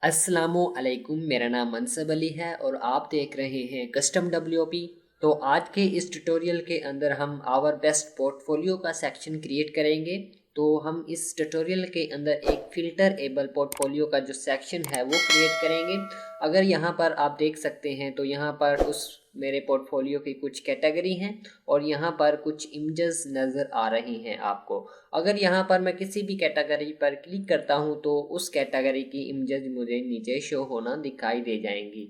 अस्सलामुअलैकुम। मेरा नाम मनसब अली है और आप देख रहे हैं कस्टम डब्ल्यूपी। तो आज के इस ट्यूटोरियल के अंदर हम आवर बेस्ट पोर्टफोलियो का सेक्शन क्रिएट करेंगे। तो हम इस ट्यूटोरियल के अंदर एक फिल्टर एबल पोर्टफोलियो का जो सेक्शन है वो क्रिएट करेंगे। अगर यहाँ पर आप देख सकते हैं तो यहाँ पर उस मेरे पोर्टफोलियो की कुछ कैटेगरी हैं और यहाँ पर कुछ इमेजेस नज़र आ रही हैं आपको। अगर यहाँ पर मैं किसी भी कैटेगरी पर क्लिक करता हूँ तो उस कैटेगरी की इमेजेस मुझे नीचे शो होना दिखाई दे जाएंगी।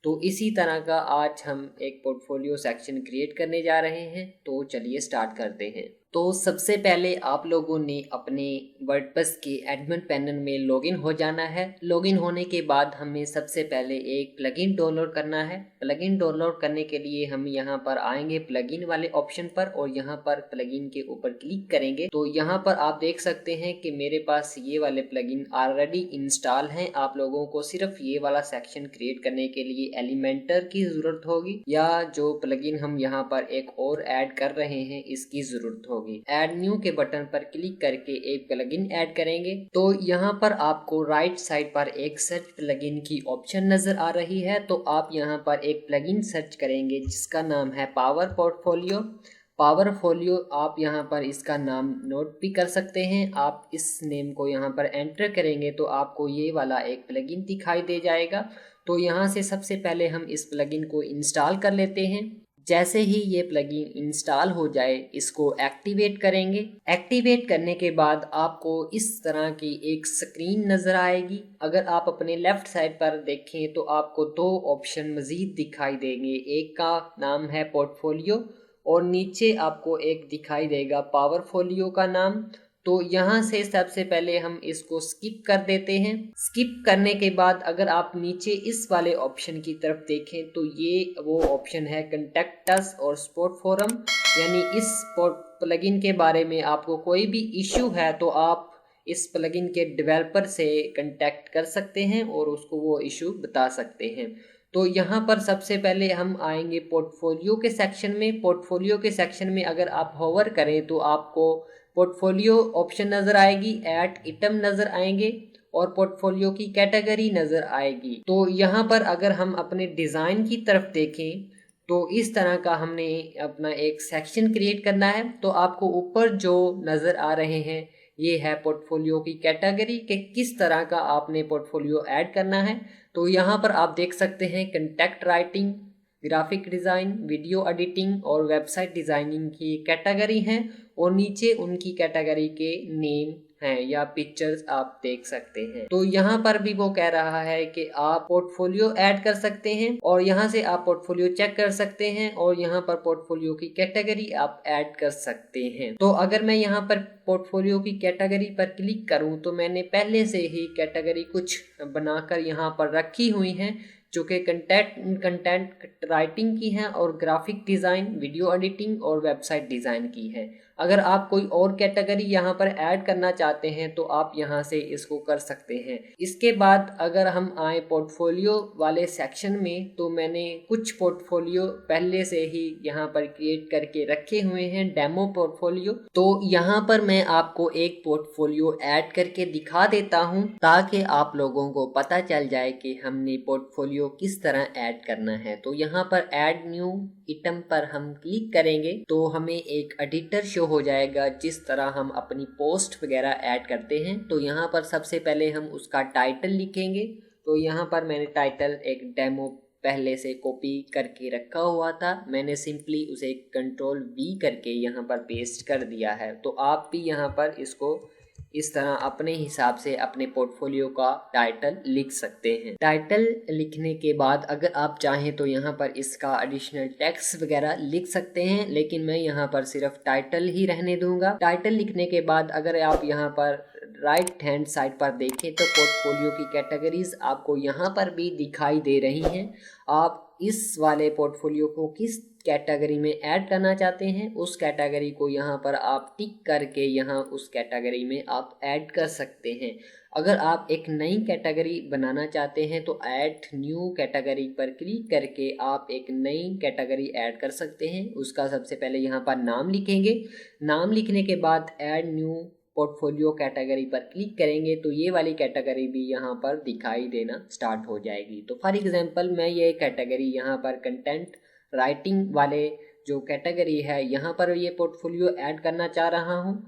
तो इसी तरह का आज हम एक पोर्टफोलियो सेक्शन क्रिएट करने जा रहे हैं। तो चलिए स्टार्ट करते हैं। तो सबसे पहले आप लोगों ने अपने वर्डप्रेस के एडमिन पैनल में लॉगिन हो जाना है। लॉगिन होने के बाद हमें सबसे पहले एक प्लगइन डाउनलोड करना है। प्लगइन डाउनलोड करने के लिए हम यहाँ पर आएंगे प्लगइन वाले ऑप्शन पर और यहाँ पर प्लगइन के ऊपर क्लिक करेंगे। तो यहाँ पर आप देख सकते हैं कि मेरे पास ये वाले प्लगइन ऑलरेडी इंस्टॉल हैं। आप लोगों को सिर्फ ये वाला सेक्शन क्रिएट करने के लिए एलिमेंटर की जरूरत होगी या जो प्लगइन हम यहाँ पर एक और ऐड कर रहे हैं इसकी जरूरत होगी। ऐड न्यू के बटन पर क्लिक करके एक प्लगइन ऐड करेंगे। तो यहाँ पर आपको राइट साइड पर एक सर्च प्लगइन की ऑप्शन नजर आ रही है। तो आप यहाँ पर एक प्लगइन सर्च करेंगे जिसका नाम है पावर पोर्टफोलियो। पावरफोलियो आप यहाँ पर इसका नाम नोट भी कर सकते हैं। आप इस नेम को यहाँ पर एंटर करेंगे तो आपको ये वाला एक प्लगइन दिखाई दे जाएगा। तो यहाँ से सबसे पहले हम इस प्लगइन को इंस्टॉल कर लेते हैं। जैसे ही ये प्लगइन इंस्टॉल हो जाए इसको एक्टिवेट करेंगे। एक्टिवेट करने के बाद आपको इस तरह की एक स्क्रीन नज़र आएगी। अगर आप अपने लेफ्ट साइड पर देखें तो आपको दो ऑप्शन मज़ीद दिखाई देंगे। एक का नाम है पोर्टफोलियो और नीचे आपको एक दिखाई देगा पावरफोलियो का नाम। तो यहाँ से सबसे पहले हम इसको स्किप कर देते हैं। स्किप करने के बाद अगर आप नीचे इस वाले ऑप्शन की तरफ देखें तो ये वो ऑप्शन है कॉन्टैक्ट अस और सपोर्ट फोरम। यानी इस प्लगइन के बारे में आपको कोई भी इश्यू है तो आप इस प्लगइन के डेवलपर से कांटेक्ट कर सकते हैं और उसको वो इशू बता सकते हैं। तो यहाँ पर सबसे पहले हम आएंगे पोर्टफोलियो के सेक्शन में। पोर्टफोलियो के सेक्शन में अगर आप होवर करें तो आपको पोर्टफोलियो ऑप्शन नज़र आएगी, ऐड आइटम नज़र आएंगे और पोर्टफोलियो की कैटेगरी नज़र आएगी। तो यहाँ पर अगर हम अपने डिज़ाइन की तरफ देखें तो इस तरह का हमने अपना एक सेक्शन क्रिएट करना है। तो आपको ऊपर जो नज़र आ रहे हैं ये है पोर्टफोलियो की कैटेगरी के किस तरह का आपने पोर्टफोलियो ऐड करना है। तो यहाँ पर आप देख सकते हैं content writing, graphic design, video editing और वेबसाइट डिज़ाइनिंग की कैटेगरी हैं और नीचे उनकी कैटेगरी के नेम हैं या पिक्चर्स आप देख सकते हैं। तो यहाँ पर भी वो कह रहा है कि आप पोर्टफोलियो ऐड कर सकते हैं और यहाँ से आप पोर्टफोलियो चेक कर सकते हैं और यहाँ पर पोर्टफोलियो की कैटेगरी आप ऐड कर सकते हैं। तो अगर मैं यहाँ पर पोर्टफोलियो की कैटेगरी पर क्लिक करूँ तो मैंने पहले से ही कैटेगरी कुछ बनाकर यहाँ पर रखी हुई हैं जो कि कंटेंट राइटिंग की है और ग्राफिक डिज़ाइन, वीडियो एडिटिंग और वेबसाइट डिज़ाइन की है। अगर आप कोई और कैटेगरी यहाँ पर ऐड करना चाहते हैं तो आप यहाँ से इसको कर सकते हैं। इसके बाद अगर हम आए पोर्टफोलियो वाले सेक्शन में तो मैंने कुछ पोर्टफोलियो पहले से ही यहाँ पर क्रिएट करके रखे हुए हैं, डेमो पोर्टफोलियो। तो यहाँ पर मैं आपको एक पोर्टफोलियो ऐड करके दिखा देता हूँ ताकि आप लोगों को पता चल जाए कि हमने पोर्टफोलियो किस तरह ऐड करना है। तो यहाँ पर ऐड न्यू आइटम पर हम क्लिक करेंगे तो हमें एक एडिटर शो हो जाएगा जिस तरह हम अपनी पोस्ट वगैरह ऐड करते हैं। तो यहाँ पर सबसे पहले हम उसका टाइटल लिखेंगे। तो यहाँ पर मैंने टाइटल एक डेमो पहले से कॉपी करके रखा हुआ था, मैंने सिंपली उसे कंट्रोल वी करके यहाँ पर पेस्ट कर दिया है। तो आप भी यहाँ पर इसको इस तरह अपने हिसाब से अपने पोर्टफोलियो का टाइटल लिख सकते हैं। टाइटल लिखने के बाद अगर आप चाहें तो यहाँ पर इसका एडिशनल टेक्स्ट वगैरह लिख सकते हैं, लेकिन मैं यहाँ पर सिर्फ टाइटल ही रहने दूंगा। टाइटल लिखने के बाद अगर आप यहाँ पर राइट हैंड साइड पर देखें तो पोर्टफोलियो की कैटेगरीज आपको यहाँ पर भी दिखाई दे रही हैं। आप इस वाले पोर्टफोलियो को किस कैटेगरी में ऐड करना चाहते हैं उस कैटेगरी को यहाँ पर आप टिक करके यहाँ उस कैटेगरी में आप ऐड कर सकते हैं। अगर आप एक नई कैटेगरी बनाना चाहते हैं तो ऐड न्यू कैटेगरी पर क्लिक करके आप एक नई कैटेगरी ऐड कर सकते हैं। उसका सबसे पहले यहाँ पर नाम लिखेंगे। नाम लिखने के बाद ऐड न्यू पोर्टफोलियो कैटेगरी पर क्लिक करेंगे तो ये वाली कैटेगरी भी यहाँ पर दिखाई देना स्टार्ट हो जाएगी। तो फॉर एग्जांपल मैं ये कैटेगरी यहाँ पर कंटेंट राइटिंग वाले जो कैटेगरी है यहाँ पर ये पोर्टफोलियो ऐड करना चाह रहा हूँ।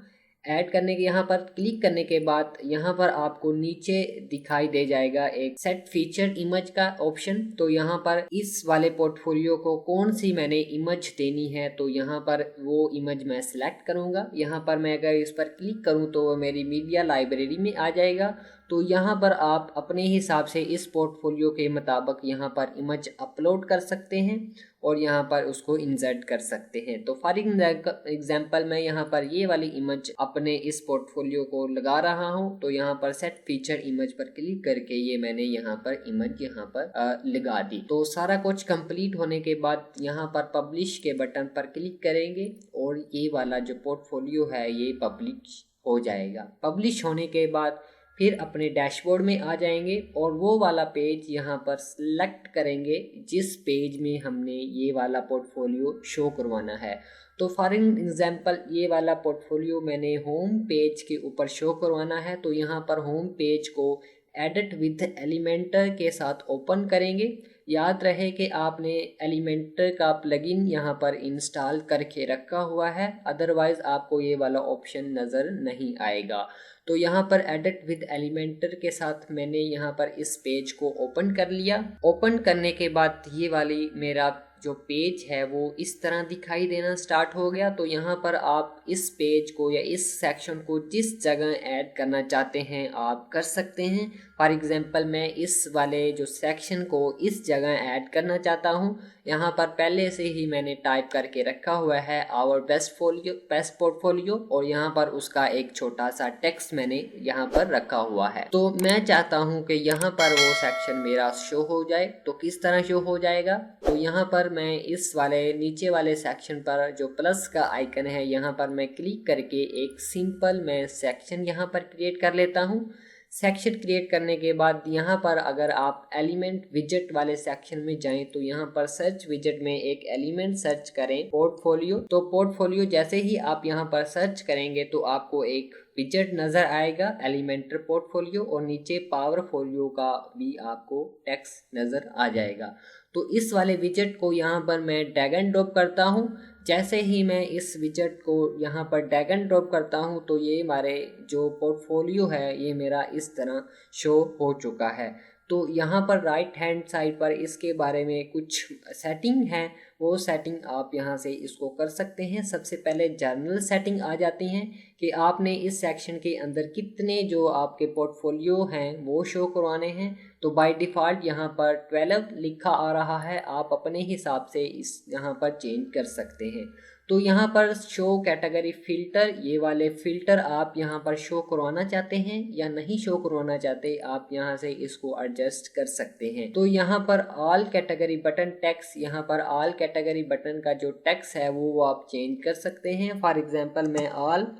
ऐड करने के यहाँ पर क्लिक करने के बाद यहाँ पर आपको नीचे दिखाई दे जाएगा एक सेट फीचर इमेज का ऑप्शन। तो यहाँ पर इस वाले पोर्टफोलियो को कौन सी मैंने इमेज देनी है तो यहाँ पर वो इमेज मैं सिलेक्ट करूँगा। यहाँ पर मैं अगर इस पर क्लिक करूँ तो वो मेरी मीडिया लाइब्रेरी में आ जाएगा। तो यहाँ पर आप अपने हिसाब से इस पोर्टफोलियो के मुताबिक यहाँ पर इमेज अपलोड कर सकते हैं और यहाँ पर उसको इंसर्ट कर सकते हैं। तो फॉर एग्जांपल मैं यहाँ पर ये वाली इमेज अपने इस पोर्टफोलियो को लगा रहा हूँ। तो यहाँ पर सेट फीचर इमेज पर क्लिक करके ये मैंने यहाँ पर इमेज यहाँ पर लगा दी। तो सारा कुछ कंप्लीट होने के बाद यहाँ पर पब्लिश के बटन पर क्लिक करेंगे और ये वाला जो पोर्टफोलियो है ये पब्लिश हो जाएगा। पब्लिश होने के बाद फिर अपने डैशबोर्ड में आ जाएंगे और वो वाला पेज यहाँ पर सिलेक्ट करेंगे जिस पेज में हमने ये वाला पोर्टफोलियो शो करवाना है। तो फॉर एग्जांपल ये वाला पोर्टफोलियो मैंने होम पेज के ऊपर शो करवाना है। तो यहाँ पर होम पेज को एडिट विद एलिमेंटर के साथ ओपन करेंगे। याद रहे कि आपने एलिमेंटर का प्लगइन यहाँ पर इंस्टॉल करके रखा हुआ है, अदरवाइज आपको ये वाला ऑप्शन नज़र नहीं आएगा। तो यहाँ पर एडिट विद एलिमेंटर के साथ मैंने यहाँ पर इस पेज को ओपन कर लिया। ओपन करने के बाद ये वाली मेरा जो पेज है वो इस तरह दिखाई देना स्टार्ट हो गया। तो यहाँ पर आप इस पेज को या इस सेक्शन को जिस जगह ऐड करना चाहते हैं आप कर सकते हैं। फॉर एग्जांपल मैं इस वाले जो सेक्शन को इस जगह ऐड करना चाहता हूँ। यहाँ पर पहले से ही मैंने टाइप करके रखा हुआ है आवर बेस्ट पोर्टफोलियो और यहाँ पर उसका एक छोटा सा टेक्स्ट मैंने यहाँ पर रखा हुआ है। तो मैं चाहता हूँ कि यहाँ पर वो सेक्शन मेरा शो हो जाए। तो किस तरह शो हो जाएगा, तो यहाँ पर मैं इस वाले नीचे वाले सेक्शन पर जो प्लस का आइकन है यहाँ पर मैं क्लिक करके एक सिंपल मैं सेक्शन यहाँ पर क्रिएट कर लेता हूँ। सेक्शन क्रिएट करने के बाद यहाँ पर अगर आप एलिमेंट विजेट वाले सेक्शन में जाएं तो यहाँ पर सर्च विजेट में एक एलिमेंट सर्च करें पोर्टफोलियो। तो पोर्टफोलियो जैसे ही आप यहाँ पर सर्च करेंगे तो आपको एक विजेट नज़र आएगा एलिमेंटर पोर्टफोलियो और नीचे पावरफोलियो का भी आपको टेक्स्ट नज़र आ जाएगा। तो इस वाले विजेट को यहाँ पर मैं ड्रैग एंड ड्रॉप करता हूँ। जैसे ही मैं इस विजेट को यहाँ पर ड्रैग एंड ड्रॉप करता हूँ तो ये हमारे जो पोर्टफोलियो है ये मेरा इस तरह शो हो चुका है। तो यहाँ पर राइट हैंड साइड पर इसके बारे में कुछ सेटिंग है, वो सेटिंग आप यहाँ से इसको कर सकते हैं। सबसे पहले जर्नल सेटिंग आ जाती हैं कि आपने इस सेक्शन के अंदर कितने जो आपके पोर्टफोलियो हैं वो शो करवाने हैं। तो बाय डिफ़ॉल्ट यहाँ पर 12 लिखा आ रहा है, आप अपने हिसाब से इस यहाँ पर चेंज कर सकते हैं। तो यहाँ पर शो कैटेगरी फ़िल्टर, ये वाले फ़िल्टर आप यहाँ पर शो करवाना चाहते हैं या नहीं शो करवाना चाहते, आप यहाँ से इसको एडजस्ट कर सकते हैं। तो यहाँ पर ऑल कैटेगरी बटन टेक्स्ट, यहाँ पर ऑल कैटेगरी बटन का जो टेक्स्ट है वो आप चेंज कर सकते हैं। फॉर एग्जांपल मैं ऑल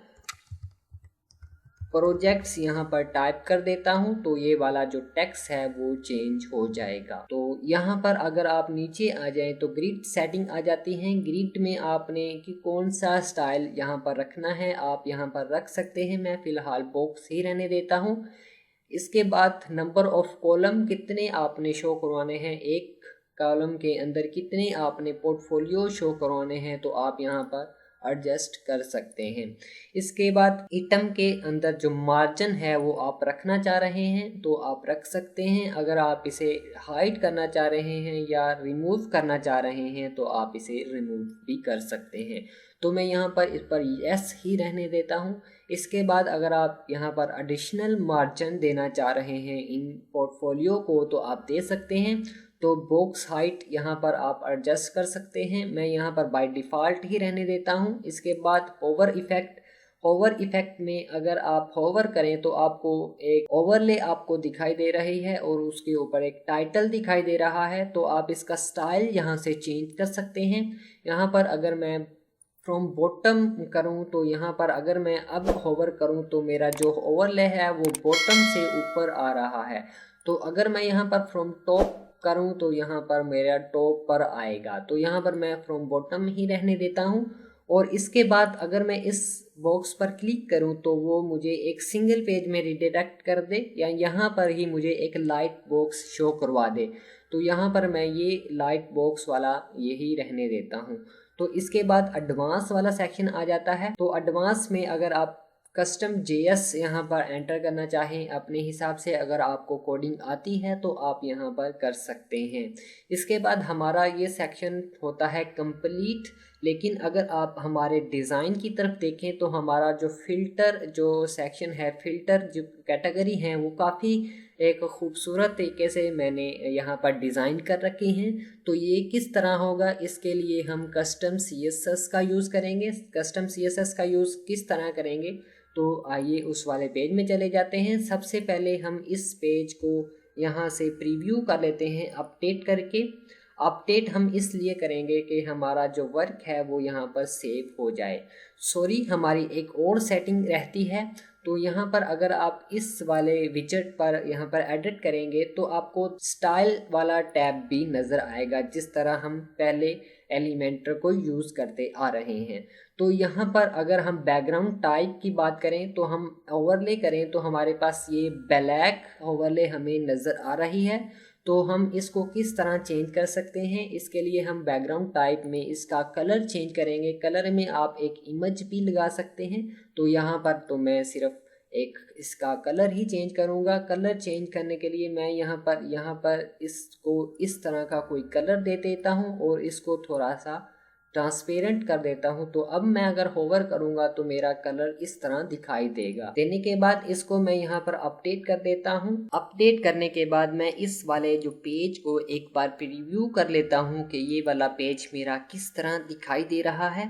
प्रोजेक्ट्स यहाँ पर टाइप कर देता हूँ तो ये वाला जो टेक्स्ट है वो चेंज हो जाएगा। तो यहाँ पर अगर आप नीचे आ जाएं तो ग्रिड सेटिंग आ जाती है। ग्रिड में आपने कि कौन सा स्टाइल यहाँ पर रखना है आप यहाँ पर रख सकते हैं। मैं फ़िलहाल बॉक्स ही रहने देता हूँ। इसके बाद नंबर ऑफ कॉलम कितने आपने शो करवाने हैं, एक कॉलम के अंदर कितने आपने पोर्टफोलियो शो करवाने हैं तो आप यहाँ पर एडजस्ट कर सकते हैं। इसके बाद आइटम के अंदर जो मार्जिन है वो आप रखना चाह रहे हैं तो आप रख सकते हैं। अगर आप इसे हाइड करना चाह रहे हैं या रिमूव करना चाह रहे हैं तो आप इसे रिमूव भी कर सकते हैं। तो मैं यहाँ पर इस पर यस ही रहने देता हूँ। इसके बाद अगर आप यहाँ पर एडिशनल मार्जिन देना चाह रहे हैं इन पोर्टफोलियो को तो आप दे सकते हैं। तो बॉक्स हाइट यहाँ पर आप एडजस्ट कर सकते हैं। मैं यहाँ पर बाय डिफ़ॉल्ट ही रहने देता हूँ। इसके बाद ओवर इफ़ेक्ट में अगर आप होवर करें तो आपको एक ओवरले आपको दिखाई दे रही है और उसके ऊपर एक टाइटल दिखाई दे रहा है। तो आप इसका स्टाइल यहाँ से चेंज कर सकते हैं। यहाँ पर अगर मैं फ्रॉम बॉटम करूँ तो यहाँ पर अगर मैं अब होवर करूँ तो मेरा जो ओवरले है वो बॉटम से ऊपर आ रहा है। तो अगर मैं यहाँ पर फ्रॉम टॉप करूँ तो यहाँ पर मेरा टॉप पर आएगा। तो यहाँ पर मैं फ्रॉम बॉटम ही रहने देता हूँ और इसके बाद अगर मैं इस बॉक्स पर क्लिक करूं तो वो मुझे एक सिंगल पेज में रिडायरेक्ट कर दे या यहाँ पर ही मुझे एक लाइट बॉक्स शो करवा दे। तो यहाँ पर मैं ये लाइट बॉक्स वाला यही रहने देता हूँ। तो इसके बाद एडवांस वाला सेक्शन आ जाता है। तो एडवांस में अगर आप कस्टम जेएस यहाँ पर एंटर करना चाहें अपने हिसाब से, अगर आपको कोडिंग आती है तो आप यहाँ पर कर सकते हैं। इसके बाद हमारा ये सेक्शन होता है कंप्लीट। लेकिन अगर आप हमारे डिज़ाइन की तरफ देखें तो हमारा जो फ़िल्टर जो सेक्शन है, फ़िल्टर जो कैटेगरी हैं वो काफ़ी एक खूबसूरत तरीके से मैंने यहाँ पर डिज़ाइन कर रखी हैं। तो ये किस तरह होगा, इसके लिए हम कस्टम CSS का यूज़ करेंगे। कस्टम CSS का यूज़ किस तरह करेंगे, तो आइए उस वाले पेज में चले जाते हैं। सबसे पहले हम इस पेज को यहाँ से प्रीव्यू कर लेते हैं अपडेट करके। अपडेट हम इसलिए करेंगे कि हमारा जो वर्क है वो यहाँ पर सेव हो जाए। सॉरी, हमारी एक और सेटिंग रहती है। तो यहाँ पर अगर आप इस वाले विजेट पर यहाँ पर एडिट करेंगे तो आपको स्टाइल वाला टैब भी नज़र आएगा, जिस तरह हम पहले एलिमेंटर को यूज़ करते आ रहे हैं। तो यहाँ पर अगर हम बैकग्राउंड टाइप की बात करें तो हम ओवरले करें तो हमारे पास ये ब्लैक ओवरले हमें नज़र आ रही है। तो हम इसको किस तरह चेंज कर सकते हैं, इसके लिए हम बैकग्राउंड टाइप में इसका कलर चेंज करेंगे। कलर में आप एक इमेज भी लगा सकते हैं। तो यहाँ पर तो मैं सिर्फ एक इसका कलर ही चेंज करूँगा। कलर चेंज करने के लिए मैं यहाँ पर इसको इस तरह का कोई कलर दे देता हूँ और इसको थोड़ा सा ट्रांसपेरेंट कर देता हूँ। तो अब मैं अगर होवर करूँगा तो मेरा कलर इस तरह दिखाई देगा। देने के बाद इसको मैं यहाँ पर अपडेट कर देता हूँ। अपडेट करने के बाद मैं इस वाले जो पेज को एक बार प्रीव्यू कर लेता हूँ कि ये वाला पेज मेरा किस तरह दिखाई दे रहा है।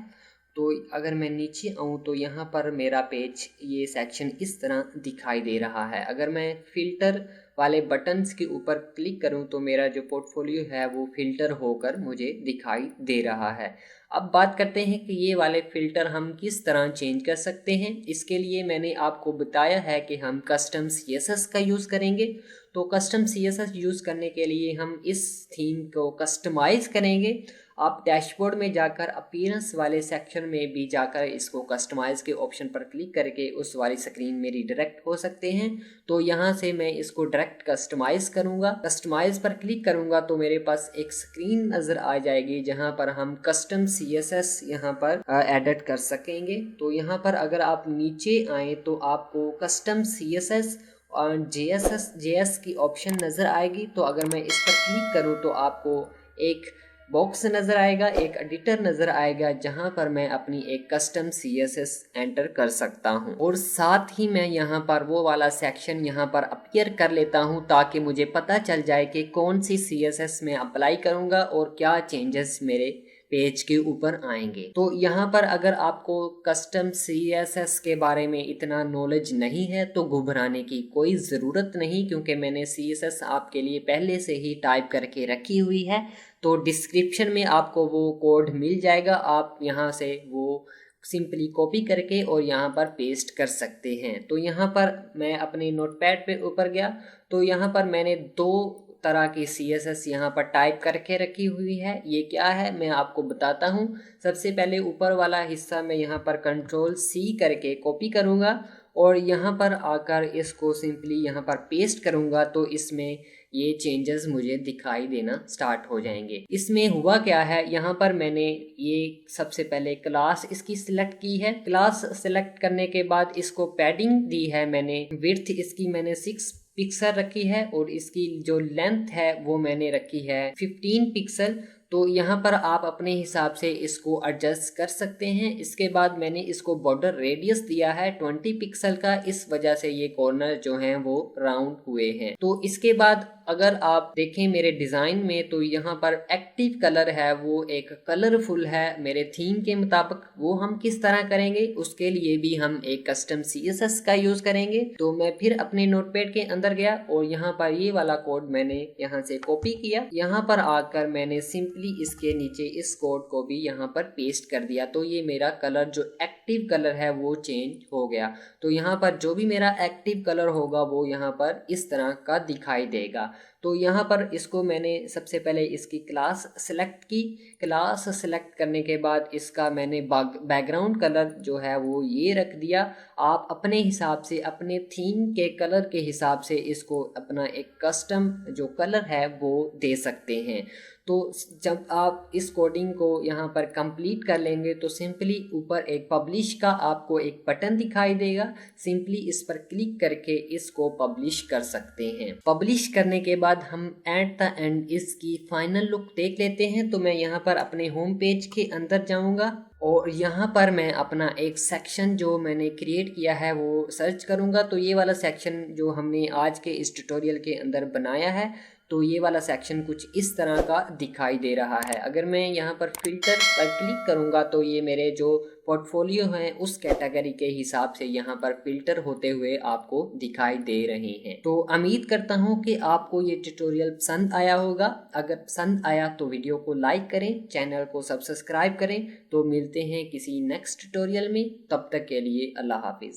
तो अगर मैं नीचे आऊँ तो यहाँ पर मेरा पेज ये सेक्शन इस तरह दिखाई दे रहा है। अगर मैं फ़िल्टर वाले बटन्स के ऊपर क्लिक करूं तो मेरा जो पोर्टफोलियो है वो फ़िल्टर होकर मुझे दिखाई दे रहा है। अब बात करते हैं कि ये वाले फ़िल्टर हम किस तरह चेंज कर सकते हैं। इसके लिए मैंने आपको बताया है कि हम कस्टम CSS का यूज़ करेंगे। तो कस्टम CSS यूज़ करने के लिए हम इस थीम को कस्टमाइज़ करेंगे। आप डैशबोर्ड में जाकर अपीयरेंस वाले सेक्शन में भी जाकर इसको कस्टमाइज़ के ऑप्शन पर क्लिक करके उस वाली स्क्रीन में रिडायरेक्ट हो सकते हैं। तो यहाँ से मैं इसको डायरेक्ट कस्टमाइज़ करूँगा। कस्टमाइज़ पर क्लिक करूँगा तो मेरे पास एक स्क्रीन नज़र आ जाएगी जहाँ पर हम कस्टम CSS यहाँ पर एडिट कर सकेंगे। तो यहाँ पर अगर आप नीचे आएँ तो आपको कस्टम CSS और JS की ऑप्शन नज़र आएगी। तो अगर मैं इस पर क्लिक करूँ तो आपको एक बॉक्स नज़र आएगा, एक एडिटर नज़र आएगा जहां पर मैं अपनी एक कस्टम CSS एंटर कर सकता हूं। और साथ ही मैं यहां पर वो वाला सेक्शन यहां पर अपीयर कर लेता हूं ताकि मुझे पता चल जाए कि कौन सी CSS मैं अप्लाई करूंगा और क्या चेंजेस मेरे पेज के ऊपर आएंगे। तो यहाँ पर अगर आपको कस्टम CSS के बारे में इतना नॉलेज नहीं है तो घबराने की कोई ज़रूरत नहीं, क्योंकि मैंने CSS आपके लिए पहले से ही टाइप करके रखी हुई है। तो डिस्क्रिप्शन में आपको वो कोड मिल जाएगा, आप यहाँ से वो सिंपली कॉपी करके और यहाँ पर पेस्ट कर सकते हैं। तो यहाँ पर मैं अपने नोटपैड पे ऊपर गया तो यहाँ पर मैंने दो तरह की CSS यहाँ पर टाइप करके रखी हुई है। ये क्या है मैं आपको बताता हूँ। सबसे पहले ऊपर वाला हिस्सा मैं यहाँ पर Ctrl+C करके कॉपी करूँगा और यहाँ पर आकर इसको सिंपली यहाँ पर पेस्ट करूँगा तो इसमें ये चेंजेस मुझे दिखाई देना स्टार्ट हो जाएंगे। इसमें हुआ क्या है, यहाँ पर मैंने ये सबसे पहले क्लास इसकी सिलेक्ट की है। क्लास सिलेक्ट करने के बाद इसको पैडिंग दी है मैंने, विड्थ इसकी मैंने 6 पिक्सल रखी है और इसकी जो लेंथ है वो मैंने रखी है 15 पिक्सल। तो यहाँ पर आप अपने हिसाब से इसको एडजस्ट कर सकते हैं। इसके बाद मैंने इसको बॉर्डर रेडियस दिया है 20 पिक्सल का, इस वजह से ये कॉर्नर जो हैं वो राउंड हुए हैं। तो इसके बाद अगर आप देखें मेरे डिज़ाइन में तो यहाँ पर एक्टिव कलर है वो एक कलरफुल है मेरे थीम के मुताबिक। वो हम किस तरह करेंगे, उसके लिए भी हम एक कस्टम CSS का यूज़ करेंगे। तो मैं फिर अपने नोटपैड के अंदर गया और यहाँ पर ये वाला कोड मैंने यहाँ से कॉपी किया। यहाँ पर आकर मैंने सिंपली इसके नीचे इस कोड को भी यहाँ पर पेस्ट कर दिया। तो ये मेरा कलर जो एक्टिव एक्टिव कलर है वो चेंज हो गया। तो यहाँ पर जो भी मेरा एक्टिव कलर होगा वो यहाँ पर इस तरह का दिखाई देगा। तो यहाँ पर इसको मैंने सबसे पहले इसकी क्लास सेलेक्ट की। क्लास सेलेक्ट करने के बाद इसका मैंने बैकग्राउंड कलर जो है वो ये रख दिया। आप अपने हिसाब से, अपने थीम के कलर के हिसाब से इसको अपना एक कस्टम जो कलर है वो दे सकते हैं। तो जब आप इस कोडिंग को यहाँ पर कंप्लीट कर लेंगे तो सिंपली ऊपर एक पब्लिश का आपको एक बटन दिखाई देगा। सिंपली इस पर क्लिक करके इसको पब्लिश कर सकते हैं। पब्लिश करने के बाद हम एट द एंड इसकी फाइनल लुक देख लेते हैं। तो मैं यहाँ पर अपने होम पेज के अंदर जाऊँगा और यहाँ पर मैं अपना एक सेक्शन जो मैंने क्रिएट किया है वो सर्च करूँगा। तो ये वाला सेक्शन जो हमने आज के इस ट्यूटोरियल के अंदर बनाया है, तो ये वाला सेक्शन कुछ इस तरह का दिखाई दे रहा है। अगर मैं यहाँ पर फिल्टर पर क्लिक करूँगा तो ये मेरे जो पोर्टफोलियो हैं उस कैटेगरी के हिसाब से यहाँ पर फिल्टर होते हुए आपको दिखाई दे रहे हैं। तो उम्मीद करता हूँ कि आपको ये ट्यूटोरियल पसंद आया होगा। अगर पसंद आया तो वीडियो को लाइक करें, चैनल को सब्सक्राइब करें। तो मिलते हैं किसी नेक्स्ट ट्यूटोरियल में, तब तक के लिए अल्लाह हाफिज़।